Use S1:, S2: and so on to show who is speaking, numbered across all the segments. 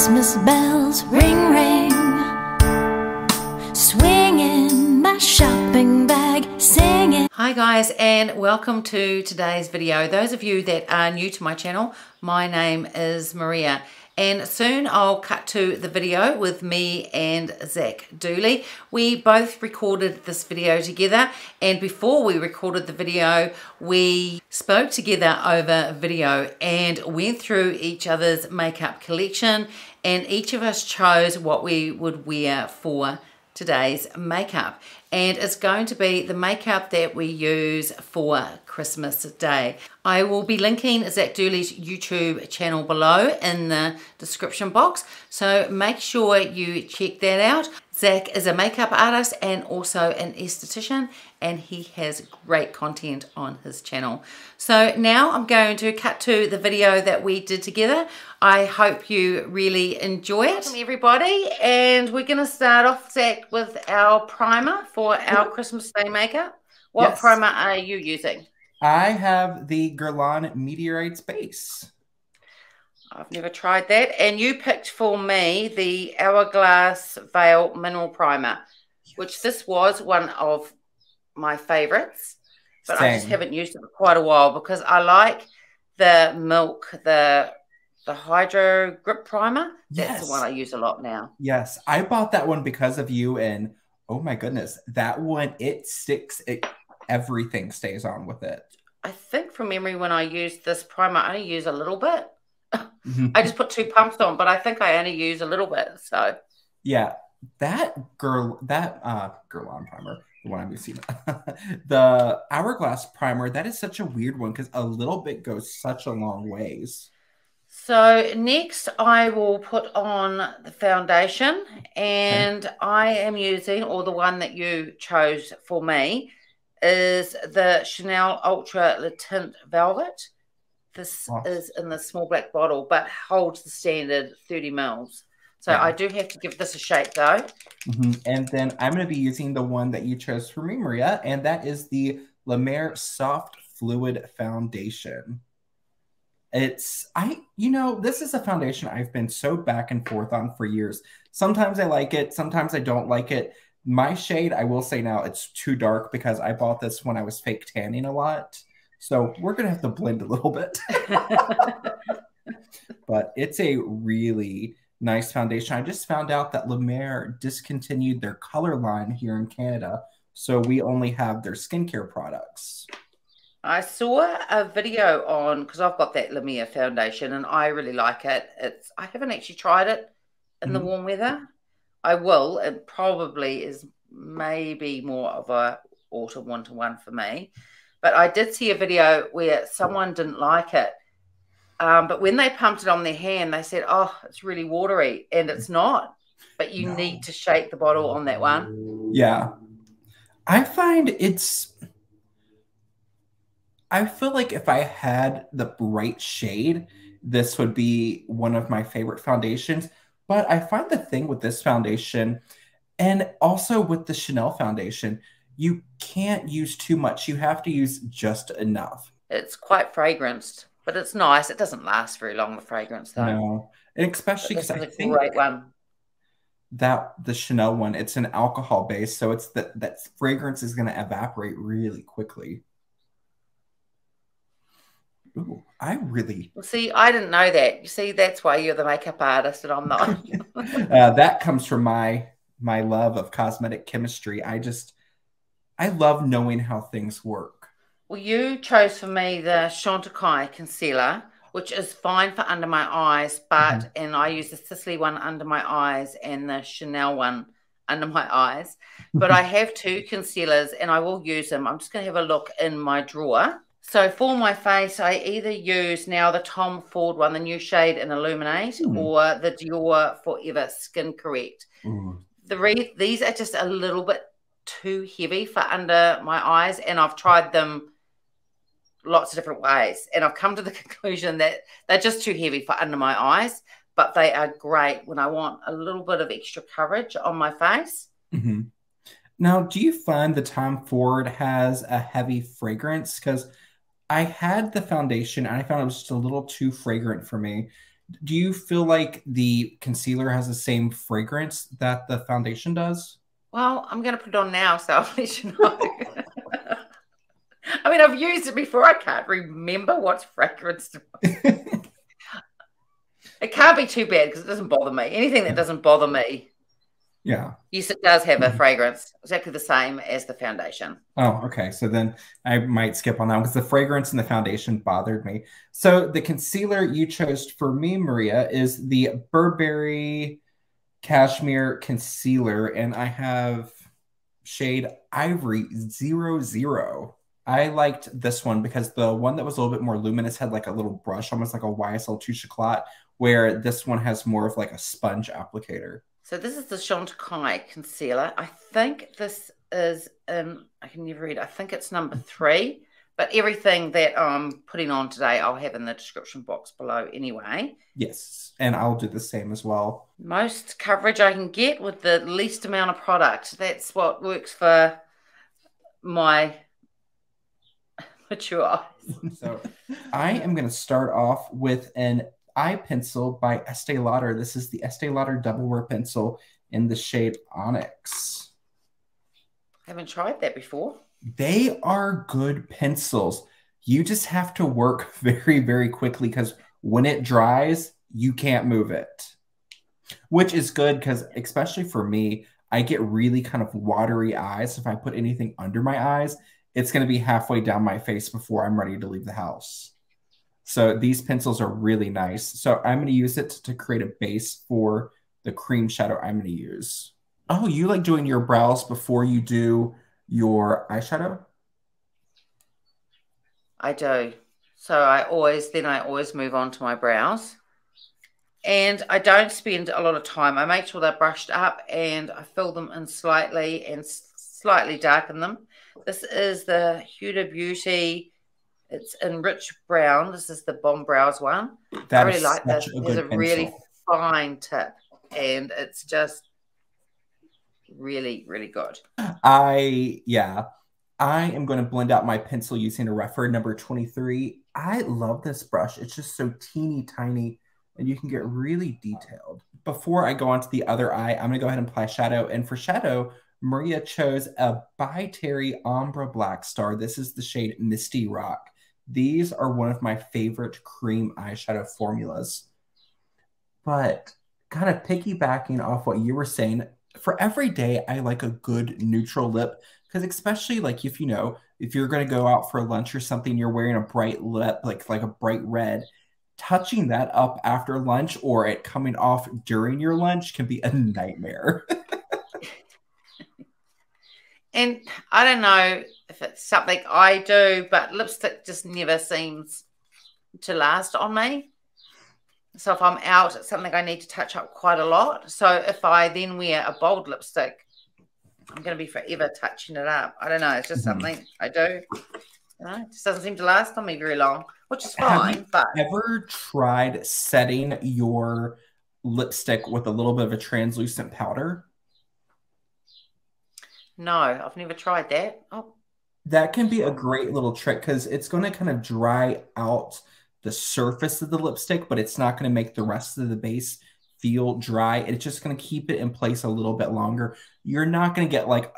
S1: Christmas bells ring, ring, swinging my shopping bag, singing.
S2: Hi guys, and welcome to today's video. Those of you that are new to my channel, my name is Maria, and soon I'll cut to the video with me and Zack Dooley. We both recorded this video together, and before we recorded the video, we spoke together over video and went through each other's makeup collection, and each of us chose what we would wear for today's makeup, and it's going to be the makeup that we use for Christmas Day. I will be linking Zack Dooley's YouTube channel below in the description box, so make sure you check that out. Zack is a makeup artist and also an esthetician, and he has great content on his channel. So now I'm going to cut to the video that we did together. I hope you really enjoy it. Welcome everybody, and we're going to start off, Zack, with our primer for our Christmas Day makeup. What primer are you using?
S3: I have the Guerlain Meteorites base.
S2: I've never tried that. And you picked for me the Hourglass Veil Mineral Primer, which this was one of my favorites, but I just haven't used it for quite a while because I like the Milk, the Hydro Grip Primer. That's the one I use a lot now.
S3: Yes, I bought that one because of you, and oh my goodness, that one, it sticks. Everything stays on with it.
S2: I think from memory when I used this primer, I only use a little bit. I just put 2 pumps on, but I think I only use a little bit. So
S3: yeah, that Guerlain primer, the one I'm using, the Hourglass primer, that is such a weird one because a little bit goes such a long ways.
S2: So next I will put on the foundation, and I am using, or the one that you chose for me, is the Chanel Ultra Le Tint Velvet. This is in the small black bottle, but holds the standard 30 mils. So I do have to give this a shake though.
S3: And then I'm going to be using the one that you chose for me, Maria, and that is the Lemare Soft Fluid Foundation. This is a foundation I've been so back and forth on for years. Sometimes I like it, sometimes I don't like it. My shade, I will say now, it's too dark because I bought this when I was fake tanning a lot. So we're going to have to blend a little bit. But it's a really nice foundation. I just found out that Lemare discontinued their color line here in Canada, so we only have their skincare products.
S2: I saw a video on, because I've got that Lemare foundation and I really like it. I haven't actually tried it in the warm weather. I will. It probably is maybe more of a autumn one-to-one for me. But I did see a video where someone didn't like it. But when they pumped it on their hand, they said, oh, it's really watery. And it's not. But you need to shake the bottle on that one.
S3: Yeah. I find I feel like if I had the right shade, this would be one of my favorite foundations. But I find the thing with this foundation, and also with the Chanel foundation, you can't use too much. You have to use just enough.
S2: It's quite fragranced, but it's nice. It doesn't last very long, the fragrance, though.
S3: No, and especially because I think
S2: great one.
S3: That the Chanel one, it's an alcohol base, so it's that fragrance is going to evaporate really quickly. Ooh, well,
S2: see, I didn't know that. You see, that's why you're the makeup artist and I'm not.
S3: That comes from my love of cosmetic chemistry. I love knowing how things work.
S2: Well, you chose for me the Chantikai Concealer, which is fine for under my eyes, but and I use the Sisley one under my eyes and the Chanel one under my eyes. But I have 2 concealers and I will use them. I'm just going to have a look in my drawer. So for my face, I either use now the Tom Ford one, the new shade in Illuminate, or the Dior Forever Skin Correct. These are just a little bit too heavy for under my eyes, and I've tried them lots of different ways, and I've come to the conclusion that they're just too heavy for under my eyes, but they are great when I want a little bit of extra coverage on my face.
S3: Now, do you find the Tom Ford has a heavy fragrance? Because I had the foundation and I found it was just a little too fragrant for me. Do you feel like the concealer has the same fragrance that the foundation does?
S2: Well, I'm going to put it on now, so I'll let you know. I mean, I've used it before. I can't remember what's fragranced. It can't be too bad because it doesn't bother me. Anything that doesn't bother me.
S3: Yeah.
S2: Yes, it does have a fragrance. Exactly the same as the foundation.
S3: Oh, okay. So then I might skip on that because the fragrance in the foundation bothered me. So the concealer you chose for me, Maria, is the Burberry Cashmere Concealer. And I have shade Ivory 00. I liked this one because the one that was a little bit more luminous had like a little brush, almost like a YSL Touche Éclat, where this one has more of like a sponge applicator.
S2: So this is the Chantikai Concealer. I think this is I can never read. I think it's number 3. But everything that I'm putting on today, I'll have in the description box below anyway.
S3: Yes, and I'll do the same as well.
S2: Most coverage I can get with the least amount of product. That's what works for my mature eyes.
S3: So I am going to start off with an eye pencil by Estee Lauder. This is the Estee Lauder Double Wear Pencil in the shade Onyx.
S2: I haven't tried that before.
S3: They are good pencils. You just have to work very, very quickly because when it dries, you can't move it. Which is good because, especially for me, I get really kind of watery eyes. If I put anything under my eyes, it's going to be halfway down my face before I'm ready to leave the house. So these pencils are really nice. So I'm going to use it to create a base for the cream shadow I'm going to use. Oh, you like doing your brows before you do your eyeshadow?
S2: I do. So I always move on to my brows. And I don't spend a lot of time. I make sure they're brushed up and I fill them in slightly and slightly darken them. This is the Huda Beauty. It's in rich brown. This is the Bomb Brows one. I really like this. It's a really fine tip. And it's just really, really good.
S3: I am going to blend out my pencil using a Refer number 23. I love this brush. It's just so teeny tiny and you can get really detailed. Before I go on to the other eye, I'm going to go ahead and apply shadow. And for shadow, Maria chose a By Terry Ombre Black Star. This is the shade Misty Rock. These are one of my favorite cream eyeshadow formulas. But kind of piggybacking off what you were saying, for every day, I like a good neutral lip because especially like if you're going to go out for lunch or something, you're wearing a bright lip, like a bright red, touching that up after lunch or it coming off during your lunch can be a nightmare.
S2: And I don't know if it's something I do, but lipstick just never seems to last on me. So if I'm out, it's something I need to touch up quite a lot. So if I then wear a bold lipstick, I'm going to be forever touching it up. I don't know. It's just something I do. It just doesn't seem to last on me very long, which is fine. But
S3: have you ever tried setting your lipstick with a little bit of a translucent powder?
S2: No, I've never tried that. Oh,
S3: that can be a great little trick because it's going to kind of dry out the surface of the lipstick, but it's not going to make the rest of the base feel dry. It's just going to keep it in place a little bit longer. You're not going to get like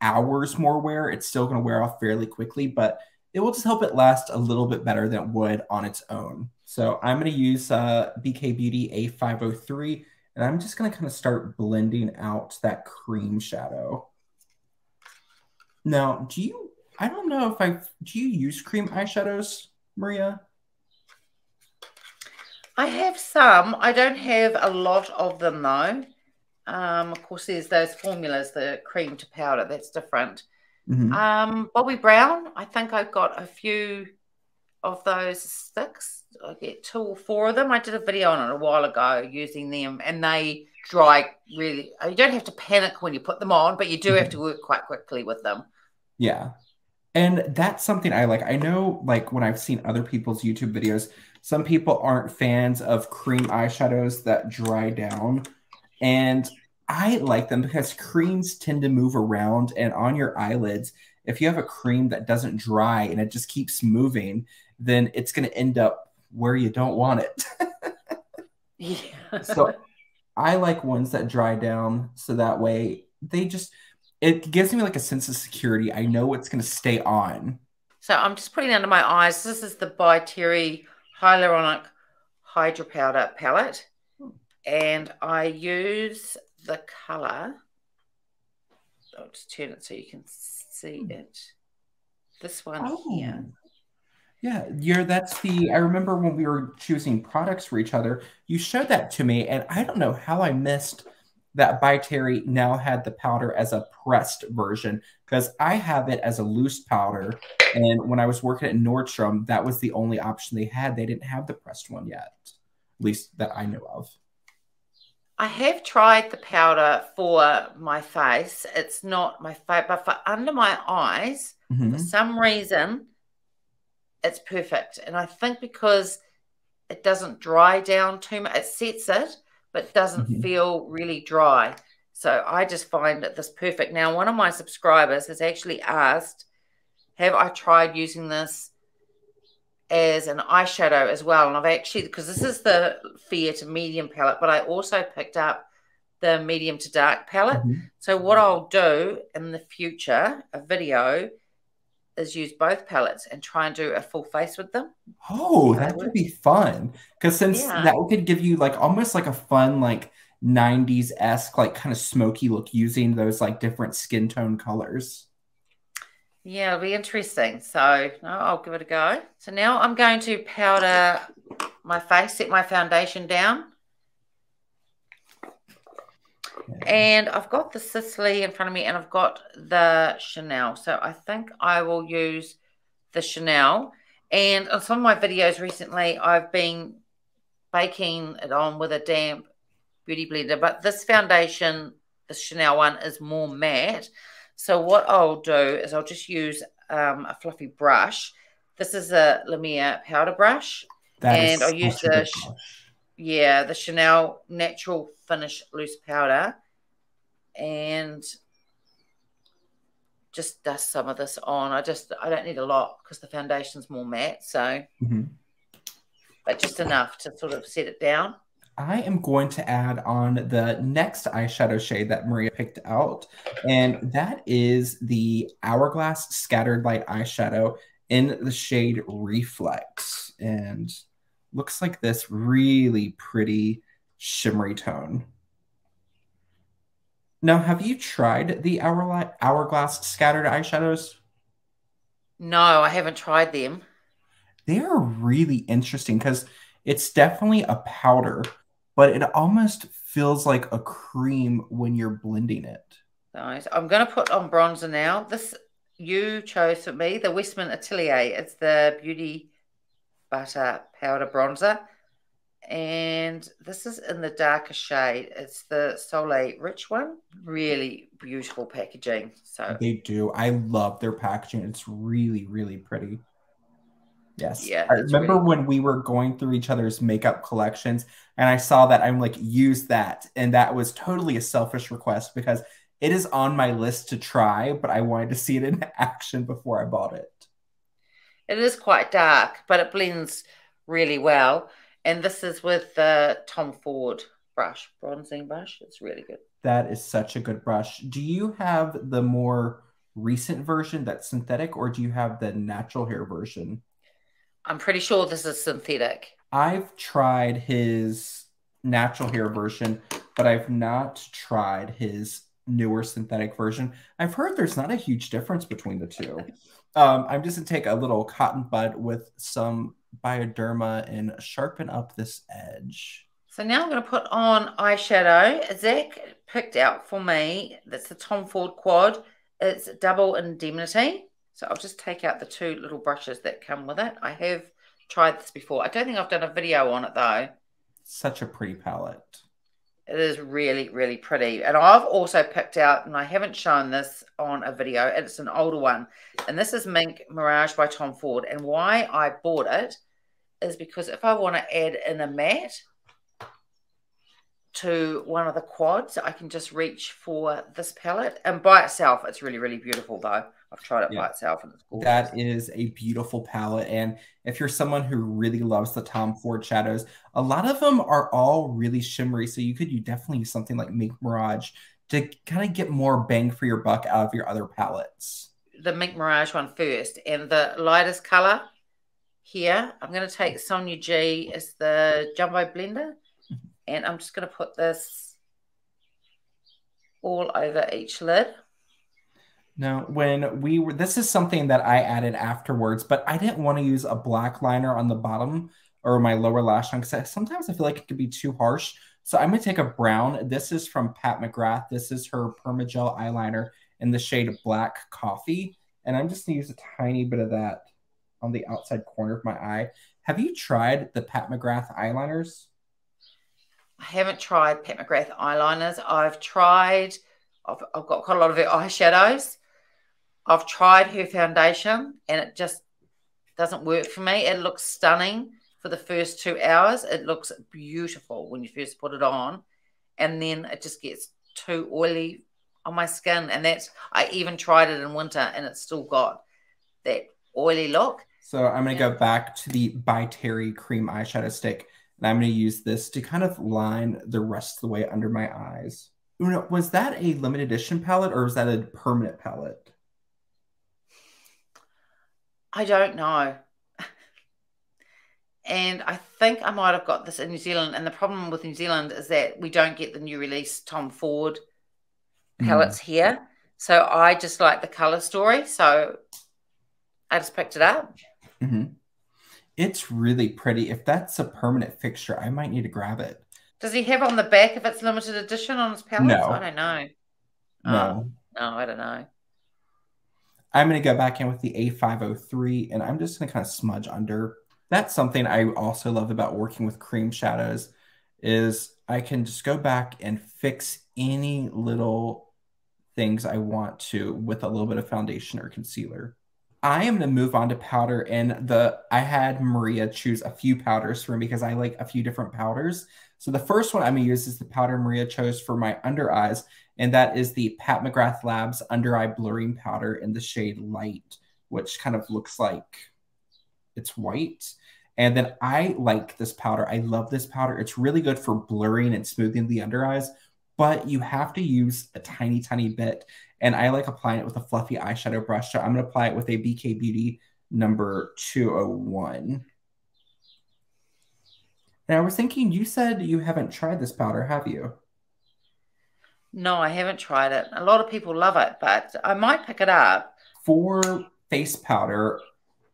S3: hours more wear. It's still going to wear off fairly quickly, but it will just help it last a little bit better than it would on its own. So I'm going to use BK Beauty A503, and I'm just going to kind of start blending out that cream shadow. Now, do you use cream eyeshadows, Maria?
S2: I have some. I don't have a lot of them though. Of course, there's those formulas, the cream to powder. That's different. Bobbi Brown. I think I've got a few of those sticks. I get 2 or 4 of them. I did a video on it a while ago using them, and they dry really. You don't have to panic when you put them on, but you do have to work quite quickly with them.
S3: Yeah. And that's something I like. I know, like, when I've seen other people's YouTube videos, some people aren't fans of cream eyeshadows that dry down. And I like them because creams tend to move around. And on your eyelids, if you have a cream that doesn't dry and it just keeps moving, then it's going to end up where you don't want it.
S2: Yeah.
S3: So I like ones that dry down so that way it gives me like a sense of security. I know it's going to stay on.
S2: So I'm just putting it under my eyes. This is the By Terry Hyaluronic Hydra Powder palette. And I use the colour. I'll just turn it so you can see it. This one here.
S3: Yeah, I remember when we were choosing products for each other, you showed that to me, and I don't know how I missed that By Terry now had the powder as a pressed version, because I have it as a loose powder, and when I was working at Nordstrom, that was the only option they had. They didn't have the pressed one yet, at least that I know of.
S2: I have tried the powder for my face. It's not my favorite, but for under my eyes, for some reason, it's perfect. And I think because it doesn't dry down too much, it sets it, but doesn't feel really dry. So I just find that this perfect. Now, one of my subscribers has actually asked, have I tried using this as an eyeshadow as well? And I've actually, because this is the fair to medium palette, but I also picked up the medium to dark palette. So what I'll do in the future, a video, is use both palettes and try and do a full face with them.
S3: Oh, that would be fun. Because that could give you like almost like a fun like 90s-esque like kind of smoky look using those like different skin tone colors.
S2: Yeah, it'll be interesting. So I'll give it a go. So now I'm going to powder my face, set my foundation down. And I've got the Sisley in front of me and I've got the Chanel. So I think I will use the Chanel. And on some of my videos recently, I've been baking it on with a damp beauty blender. But this foundation, the Chanel one, is more matte. So what I'll do is I'll just use a fluffy brush. This is a Lemare powder brush. And I'll use the Chanel Natural Finish Loose Powder. And just dust some of this on. I don't need a lot because the foundation's more matte. So, but just enough to sort of set it down.
S3: I am going to add on the next eyeshadow shade that Maria picked out, and that is the Hourglass Scattered Light Eyeshadow in the shade Reflex. And looks like this really pretty shimmery tone. Now, have you tried the Hourglass Scattered eyeshadows?
S2: No, I haven't tried them.
S3: They are really interesting because it's definitely a powder, but it almost feels like a cream when you're blending it.
S2: Nice. I'm going to put on bronzer now. This you chose for me, the Westman Atelier. It's the Beauty Butter Powder Bronzer. And this is in the darker shade. It's the Soleil Rich one. Really beautiful packaging. So
S3: they do. I love their packaging. It's really, really pretty. Yes.
S2: Yeah.
S3: I remember really when we were going through each other's makeup collections and I saw that, I'm like, use that. And that was totally a selfish request because it is on my list to try, but I wanted to see it in action before I bought it.
S2: It is quite dark, but it blends really well. And this is with the Tom Ford brush, bronzing brush. It's really good.
S3: That is such a good brush. Do you have the more recent version that's synthetic, or do you have the natural hair version?
S2: I'm pretty sure this is synthetic.
S3: I've tried his natural hair version, but I've not tried his newer synthetic version. I've heard there's not a huge difference between the two. I'm just going to take a little cotton bud with some Bioderma and sharpen up this edge.
S2: So now I'm going to put on eyeshadow. Zack picked out for me, that's the Tom Ford Quad. It's Double Indemnity. So I'll just take out the two little brushes that come with it. I have tried this before. I don't think I've done a video on it though.
S3: Such a pretty palette.
S2: It is really, really pretty. And I've also picked out, and I haven't shown this on a video, and it's an older one. And this is Mink Mirage by Tom Ford. And why I bought it is because if I want to add in a matte to one of the quads, I can just reach for this palette. And by itself, it's really, really beautiful though. I've tried it
S3: Yeah.
S2: by itself and it's gorgeous.
S3: That is a beautiful palette. And if you're someone who really loves the Tom Ford shadows, a lot of them are all really shimmery. So you definitely use something like Mink Mirage to kind of get more bang for your buck out of your other palettes.
S2: The Mink Mirage one first. And the lightest color here, I'm going to take Sonia G as the Jumbo Blender. And I'm just going to put this all over each lid.
S3: Now, this is something that I added afterwards, but I didn't want to use a black liner on the bottom or my lower lash line because sometimes I feel like it could be too harsh. So I'm going to take a brown. This is from Pat McGrath. This is her Permagel eyeliner in the shade Black Coffee. And I'm just going to use a tiny bit of that on the outside corner of my eye. Have you tried the Pat McGrath eyeliners?
S2: I haven't tried Pat McGrath eyeliners. I've got quite a lot of her eyeshadows. I've tried her foundation and it just doesn't work for me. It looks stunning for the first 2 hours. It looks beautiful when you first put it on. And then it just gets too oily on my skin. And I even tried it in winter and it's still got that oily look.
S3: So I'm going to go back to the By Terry cream eyeshadow stick. And I'm going to use this to kind of line the rest of the way under my eyes. Una, was that a limited edition palette or was that a permanent palette?
S2: I don't know. And I think I might have got this in New Zealand. And the problem with New Zealand is that we don't get the new release Tom Ford palettes here. So I just like the color story. So I just picked it up.
S3: It's really pretty. If that's a permanent fixture, I might need to grab it.
S2: Does he have on the back if it's limited edition on his palettes?
S3: No.
S2: I don't know.
S3: No.
S2: No, I don't know.
S3: I'm going to go back in with the A503 and I'm just going to kind of smudge under. That's something I also love about working with cream shadows is I can just go back and fix any little things I want to with a little bit of foundation or concealer. I am going to move on to powder and I had Maria choose a few powders for me because I like a few different powders. So the first one I'm going to use is the powder Maria chose for my under eyes. And that is the Pat McGrath Labs Under Eye Blurring Powder in the shade Light, which kind of looks like it's white. And then I like this powder. I love this powder. It's really good for blurring and smoothing the under eyes, but you have to use a tiny, tiny bit. And I like applying it with a fluffy eyeshadow brush. So I'm going to apply it with a BK Beauty number 201. And I was thinking, you said you haven't tried this powder, have you?
S2: No, I haven't tried it. A lot of people love it, but I might pick it up.
S3: For face powder,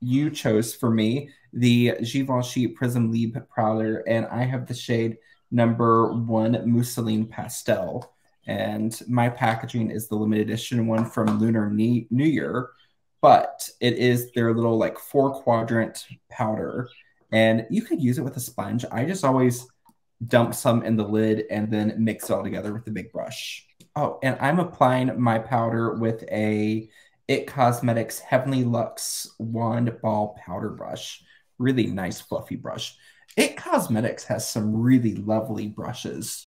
S3: you chose for me the Givenchy Prism Libre powder, and I have the shade number 1 Mousseline Pastel. And my packaging is the limited edition one from Lunar New Year, but it is their little like 4-quadrant powder, and you could use it with a sponge. I just always dump some in the lid and then mix it all together with the big brush. Oh, and I'm applying my powder with a IT Cosmetics Heavenly Luxe Wand Ball Powder Brush. Really nice fluffy brush. IT Cosmetics has some really lovely brushes.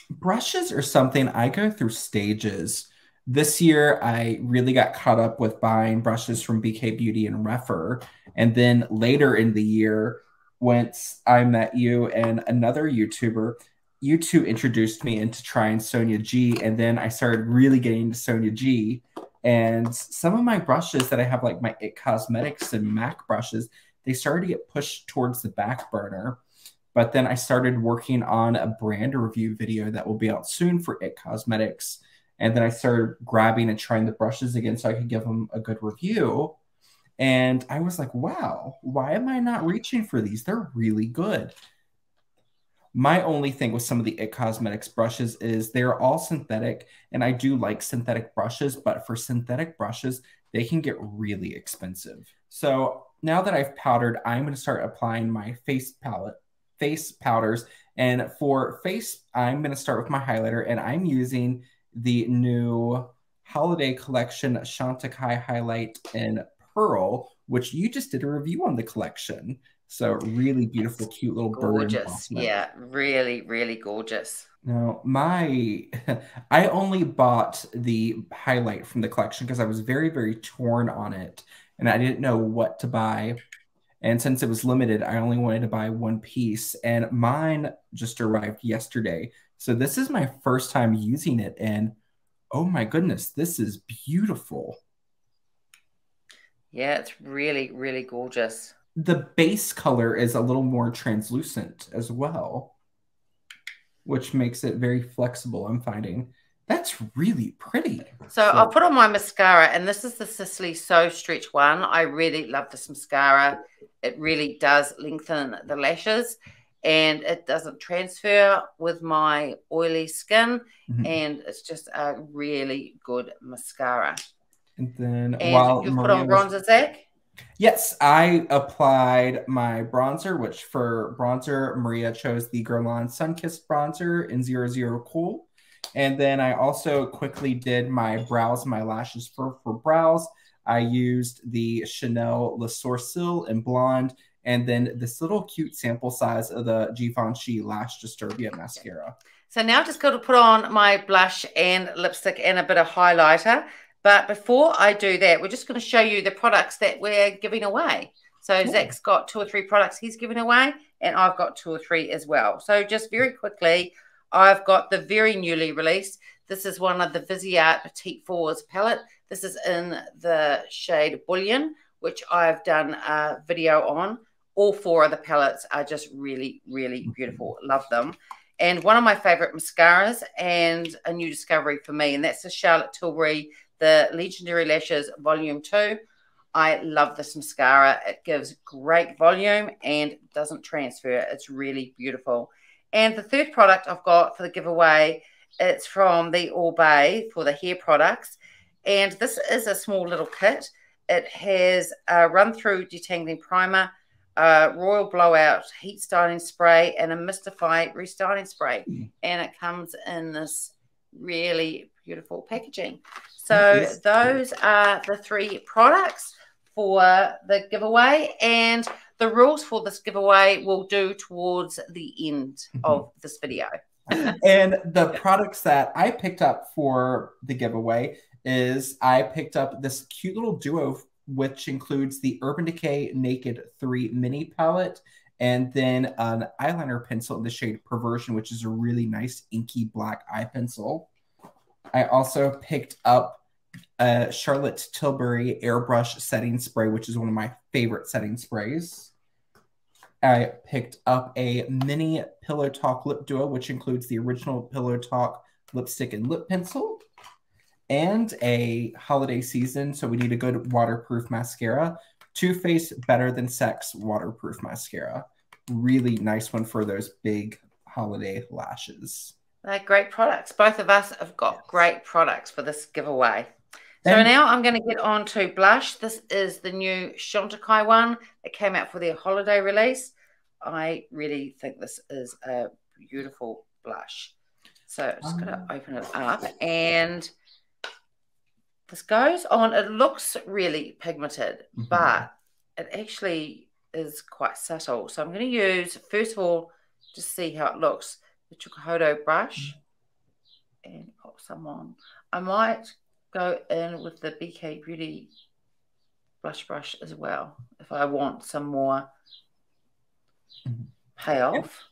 S3: Brushes are something I go through stages. This year, I really got caught up with buying brushes from BK Beauty and Refer. And then later in the year, once I met you and another YouTuber, you two introduced me into trying Sonia G. And then I started really getting into Sonia G. And some of my brushes that I have, like my IT Cosmetics and MAC brushes, they started to get pushed towards the back burner. But then I started working on a brand review video that will be out soon for IT Cosmetics. And then I started grabbing and trying the brushes again so I could give them a good review. And I was like, wow, why am I not reaching for these? They're really good. My only thing with some of the IT Cosmetics brushes is they're all synthetic. And I do like synthetic brushes, but for synthetic brushes, they can get really expensive. So now that I've powdered, I'm going to start applying my face powders. And for face, I'm going to start with my highlighter, and I'm using the new holiday collection Chantikai Highlight in Pearl which you just did a review on the collection. So really beautiful, cute little bird.
S2: Gorgeous. Yeah, really, really gorgeous.
S3: Now, I only bought the highlight from the collection because I was very, very torn on it and I didn't know what to buy. And since it was limited, I only wanted to buy one piece and mine just arrived yesterday. So this is my first time using it and oh my goodness, this is beautiful.
S2: Yeah, it's really, really gorgeous.
S3: The base color is a little more translucent as well, which makes it very flexible, I'm finding. That's really pretty.
S2: So I'll put on my mascara, and this is the Sisley So Stretch one. I really love this mascara. It really does lengthen the lashes, and it doesn't transfer with my oily skin, and it's just a really good mascara.
S3: And then
S2: while you put on bronzer, Zach?
S3: Yes, I applied my bronzer, which for bronzer, Maria chose the Guerlain Sun-Kissed bronzer in 00 Cool. And then I also quickly did my brows, my lashes for brows. I used the Chanel Le Sourcil in blonde, and then this little cute sample size of the Givenchy Lash Disturbia mascara. So
S2: now I've just got to put on my blush and lipstick and a bit of highlighter. But before I do that, we're just going to show you the products that we're giving away. So Zach's got 2 or 3 products he's giving away, and I've got 2 or 3 as well. So just very quickly, I've got the very newly released. This is one of the Viseart Petite Fours palette. This is in the shade Bullion, which I've done a video on. All 4 of the palettes are just really, really beautiful. Love them. And one of my favorite mascaras and a new discovery for me, and that's the Charlotte Tilbury, the Legendary Lashes Volume 2. I love this mascara. It gives great volume and doesn't transfer. It's really beautiful. And the third product I've got for the giveaway, it's from the All Bay for the hair products. And this is a small little kit. It has a run-through detangling primer, a Royal Blowout heat styling spray, and a Mystify restyling spray. And it comes in this really beautiful packaging. So those are the 3 products for the giveaway, and the rules for this giveaway will do towards the end of this video.
S3: And the products that I picked up for the giveaway is I picked up this cute little duo, which includes the Urban Decay Naked 3 mini palette, and then an eyeliner pencil in the shade Perversion, which is a really nice inky black eye pencil. I also picked up Charlotte Tilbury Airbrush setting spray, which is one of my favorite setting sprays. I picked up a mini Pillow Talk lip duo, which includes the original Pillow Talk lipstick and lip pencil, and a holiday season, so we need a good waterproof mascara, Too Faced Better Than Sex waterproof mascara. Really nice one for those big holiday lashes.
S2: They're great products. Both of us have got great products for this giveaway. So now I'm going to get on to blush. This is the new Chantikai one that came out for their holiday release. I really think this is a beautiful blush. So I'm just going to open it up, and this goes on. It looks really pigmented, but it actually is quite subtle. So I'm going to use, first of all, just see how it looks, the Chukohodo brush and pop some on. I might go in with the BK Beauty blush brush as well if I want some more payoff.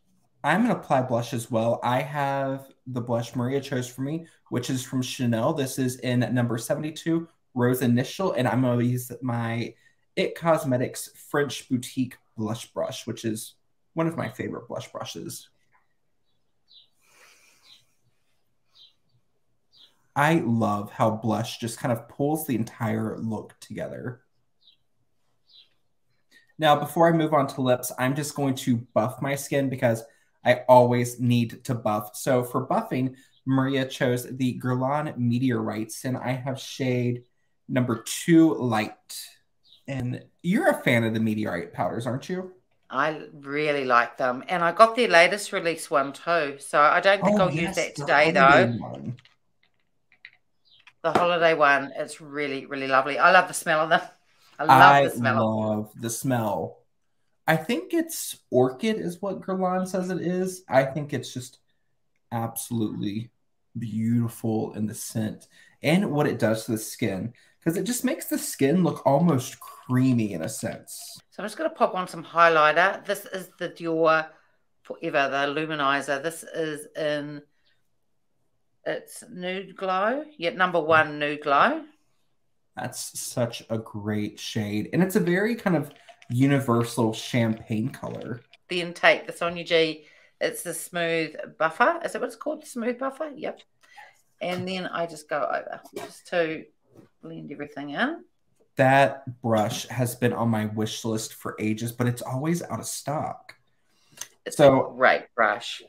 S3: I'm going to apply blush as well. I have the blush Maria chose for me, which is from Chanel. This is in number 72, Rose Initial, and I'm going to use my It Cosmetics French Boutique blush brush, which is one of my favorite blush brushes. I love how blush just kind of pulls the entire look together. Now, before I move on to lips, I'm just going to buff my skin because I always need to buff. So for buffing, Maria chose the Guerlain Meteorites, and I have shade number 2 Light. And you're a fan of the Meteorite powders, aren't you?
S2: I really like them. And I got their latest release one too. So I don't think I'll use that today, though. The holiday one, it's really, really lovely. I love the smell of them. I love
S3: I
S2: the smell of it.
S3: love the smell. I think it's orchid is what Guerlain says it is. I think it's just absolutely beautiful in the scent and what it does to the skin, because it just makes the skin look almost creamy in a sense.
S2: So I'm just going to pop on some highlighter. This is the Dior Forever, the Luminizer. This is in, it's Nude Glow. Yeah, #1 Nude Glow.
S3: That's such a great shade. And it's a very kind of universal champagne color.
S2: The Intake, the Sonia G, it's the Smooth Buffer. Is that what it's called? The Smooth Buffer? Yep. And then I just go over just to blend everything in.
S3: That brush has been on my wish list for ages, but it's always out of stock.
S2: It's
S3: So
S2: a great brush.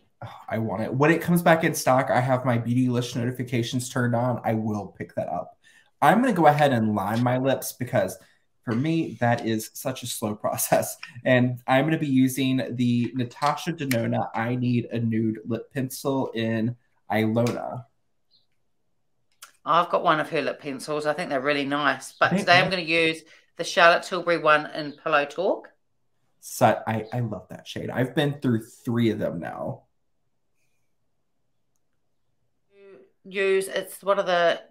S3: I want it. When it comes back in stock, I have my beauty list notifications turned on. I will pick that up. I'm going to go ahead and line my lips because for me, that is such a slow process. And I'm going to be using the Natasha Denona I Need a Nude Lip Pencil in Ilona.
S2: I've got one of her lip pencils. I think they're really nice. But today I'm going to use the Charlotte Tilbury one in Pillow Talk.
S3: So I love that shade. I've been through 3 of them now.
S2: It's one of the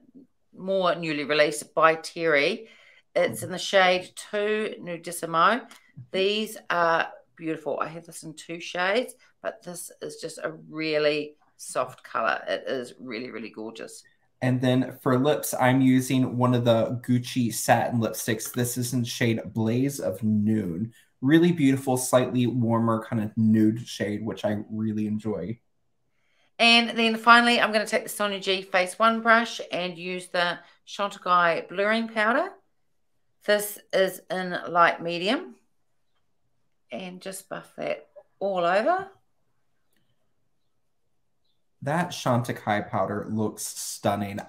S2: more newly released by Terry. It's in the shade 2 Nudissimo. These are beautiful. I have this in 2 shades, but this is just a really soft color. It is really, really gorgeous.
S3: And then for lips, I'm using one of the Gucci satin lipsticks. This is in shade Blaze of Noon. Really beautiful, slightly warmer kind of nude shade, which I really enjoy.
S2: And then finally, I'm going to take the Sonia G Face 1 brush and use the Chantikai blurring powder. This is in light medium. And just buff that all over.
S3: That Chantikai powder looks stunning.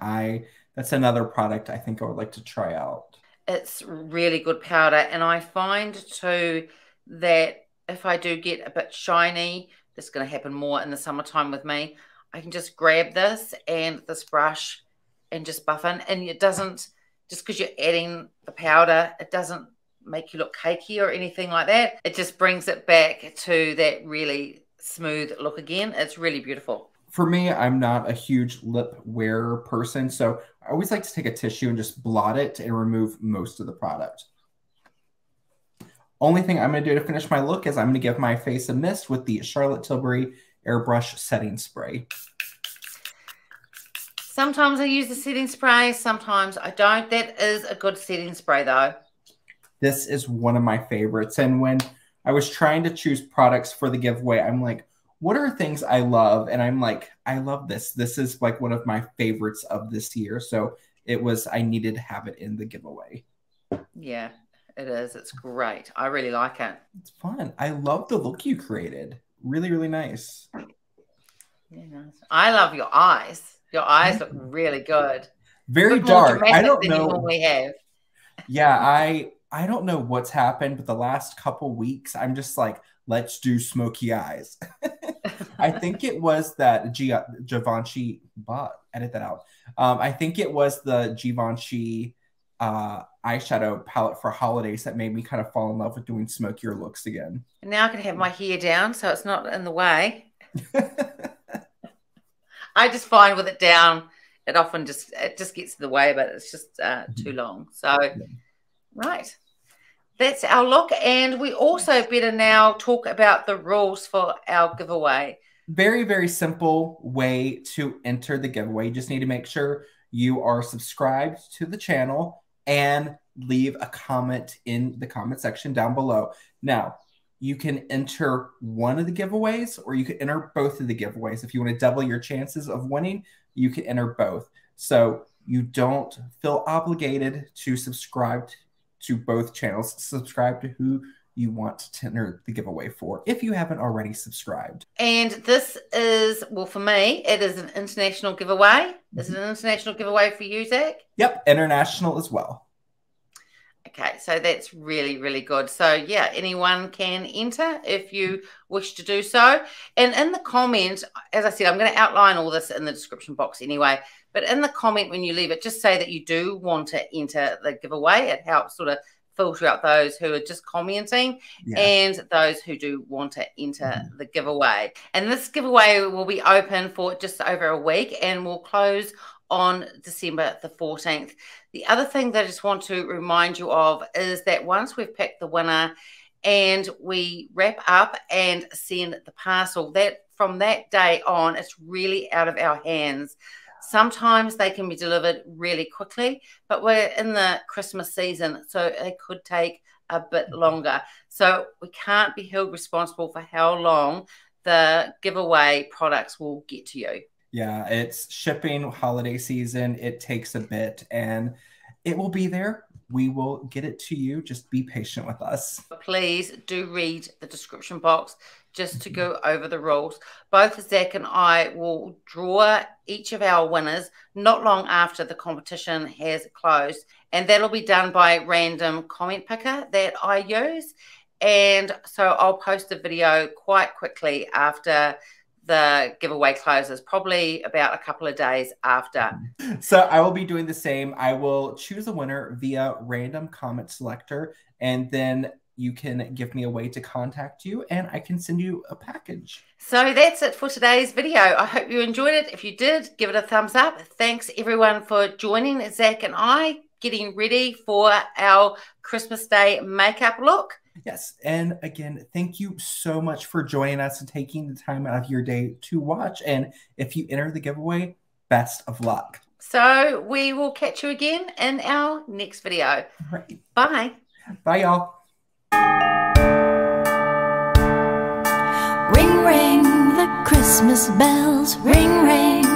S3: That's another product I think I would like to try out.
S2: It's really good powder. And I find too that if I do get a bit shiny, this is going to happen more in the summertime with me, I can just grab this and this brush and just buff in. And it doesn't, just because you're adding the powder, it doesn't make you look cakey or anything like that. It just brings it back to that really smooth look again. It's really beautiful.
S3: For me, I'm not a huge lip wearer person, so I always like to take a tissue and just blot it and remove most of the product. Only thing I'm going to do to finish my look is I'm going to give my face a mist with the Charlotte Tilbury Airbrush Setting Spray.
S2: Sometimes I use the setting spray, sometimes I don't. That is a good setting spray though.
S3: This is one of my favorites. And when I was trying to choose products for the giveaway, I'm like, what are things I love? And I'm like, I love this. This is like one of my favorites of this year. So I needed to have it in the giveaway.
S2: Yeah, it is. It's great. I really like it.
S3: It's fun. I love the look you created. Really, really nice.
S2: Yeah, nice. I love your eyes. Your eyes look really good.
S3: Very
S2: More
S3: dark. I don't
S2: than
S3: know.
S2: You normally have.
S3: Yeah, I don't know what's happened, but the last couple weeks, I'm just like, let's do smoky eyes. I think it was that Givenchy, edit that out. I think it was the Givenchy eyeshadow palette for holidays that made me kind of fall in love with doing smokier looks again.
S2: And now I can have my hair down so it's not in the way. I just find with it down, it often just gets in the way, but it's just too long. So, right. That's our look. And we also better now talk about the rules for our giveaway.
S3: Very, very simple way to enter the giveaway. You just need to make sure you are subscribed to the channel and leave a comment in the comment section down below. Now, you can enter one of the giveaways or you can enter both of the giveaways. If you want to double your chances of winning, you can enter both. So you don't feel obligated to subscribe to both channels. Subscribe to who you want to enter the giveaway for if you haven't already subscribed.
S2: And this is, well, for me, it is an international giveaway. Is it an international giveaway for you, Zack?
S3: Yep, international as well.
S2: Okay, so that's really, really good. So, yeah, anyone can enter if you wish to do so. And in the comment, as I said, I'm going to outline all this in the description box anyway. But in the comment when you leave it, just say that you do want to enter the giveaway. It helps sort of filter out those who are just commenting and those who do want to enter the giveaway. And this giveaway will be open for just over a week and will close on December the 14th. The other thing that I just want to remind you of is that once we've picked the winner and we wrap up and send the parcel, that from that day on, it's really out of our hands. Sometimes they can be delivered really quickly, but we're in the Christmas season, so it could take a bit longer. So we can't be held responsible for how long the giveaway products will get to you.
S3: Yeah, it's shipping, holiday season. It takes a bit, and it will be there. We will get it to you. Just be patient with us.
S2: Please do read the description box just to go over the rules. Both Zack and I will draw each of our winners not long after the competition has closed. And that'll be done by random comment picker that I use. And so I'll post a video quite quickly after the giveaway closes, probably about a couple of days after.
S3: So I will be doing the same. I will choose a winner via random comment selector, and then you can give me a way to contact you and I can send you a package.
S2: So that's it for today's video. I hope you enjoyed it. If you did, give it a thumbs up. Thanks everyone for joining Zack and I getting ready for our Christmas Day makeup look.
S3: Yes, and again, thank you so much for joining us and taking the time out of your day to watch. And if you enter the giveaway, best of luck.
S2: So we will catch you again in our next video.
S3: All right.
S2: Bye.
S3: Bye, y'all.
S1: Ring, ring, the Christmas bells, ring, ring.